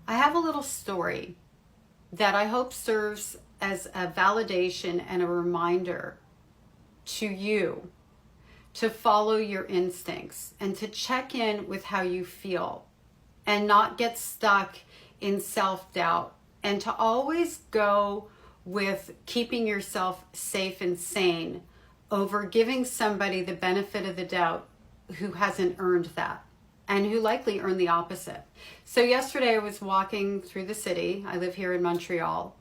I have a little story that I hope serves as a validation and a reminder to you to follow your instincts and to check in with how you feel and not get stuck in self-doubt, and to always go with keeping yourself safe and sane over giving somebody the benefit of the doubt who hasn't earned that and who likely earned the opposite. So yesterday I was walking through the city. I live here in Montreal,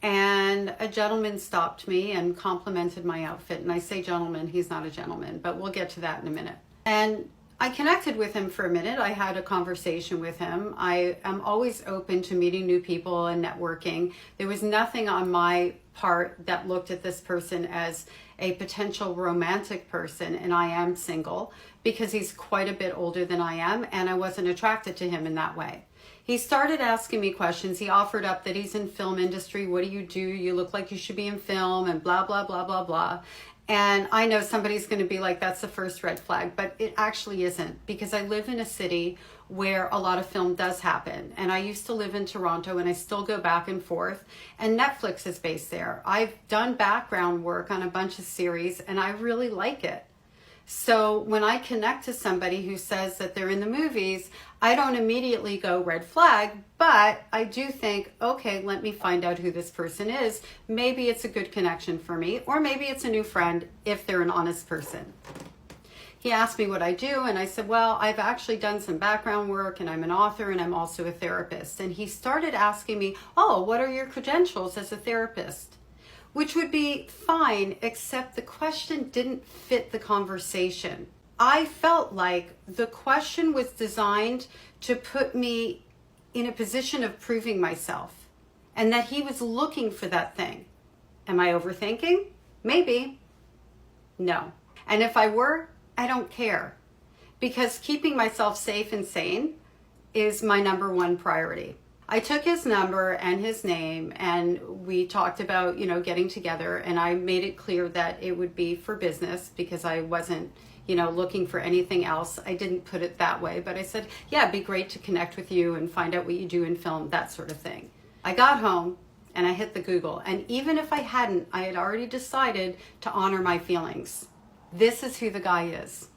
and a gentleman stopped me and complimented my outfit. And I say gentleman, he's not a gentleman, but we'll get to that in a minute. And I connected with him for a minute. I had a conversation with him. I am always open to meeting new people and networking. There was nothing on my part that looked at this person as a potential romantic person, and I am single because he's quite a bit older than I am, and I wasn't attracted to him in that way. He started asking me questions. He offered up that he's in film industry. What do? You look like you should be in film, and blah, blah, blah, blah, blah. And I know somebody's going to be like, that's the first red flag, but it actually isn't, because I live in a city where a lot of film does happen. And I used to live in Toronto, and I still go back and forth, and Netflix is based there. I've done background work on a bunch of series, and I really like it. So when I connect to somebody who says that they're in the movies, I don't immediately go red flag, but I do think, okay, let me find out who this person is. Maybe it's a good connection for me, or maybe it's a new friend if they're an honest person. He asked me what I do, and I said, well, I've actually done some background work, and I'm an author, and I'm also a therapist. And he started asking me, oh, what are your credentials as a therapist? Which would be fine, except the question didn't fit the conversation. I felt like the question was designed to put me in a position of proving myself, and that he was looking for that thing. Am I overthinking? Maybe. No. And if I were, I don't care, because keeping myself safe and sane is my number one priority. I took his number and his name, and we talked about, getting together, and I made it clear that it would be for business because I wasn't, looking for anything else. I didn't put it that way, but I said, yeah, it'd be great to connect with you and find out what you do in film, that sort of thing. I got home and I hit the Google, and even if I hadn't, I had already decided to honor my feelings. This is who the guy is.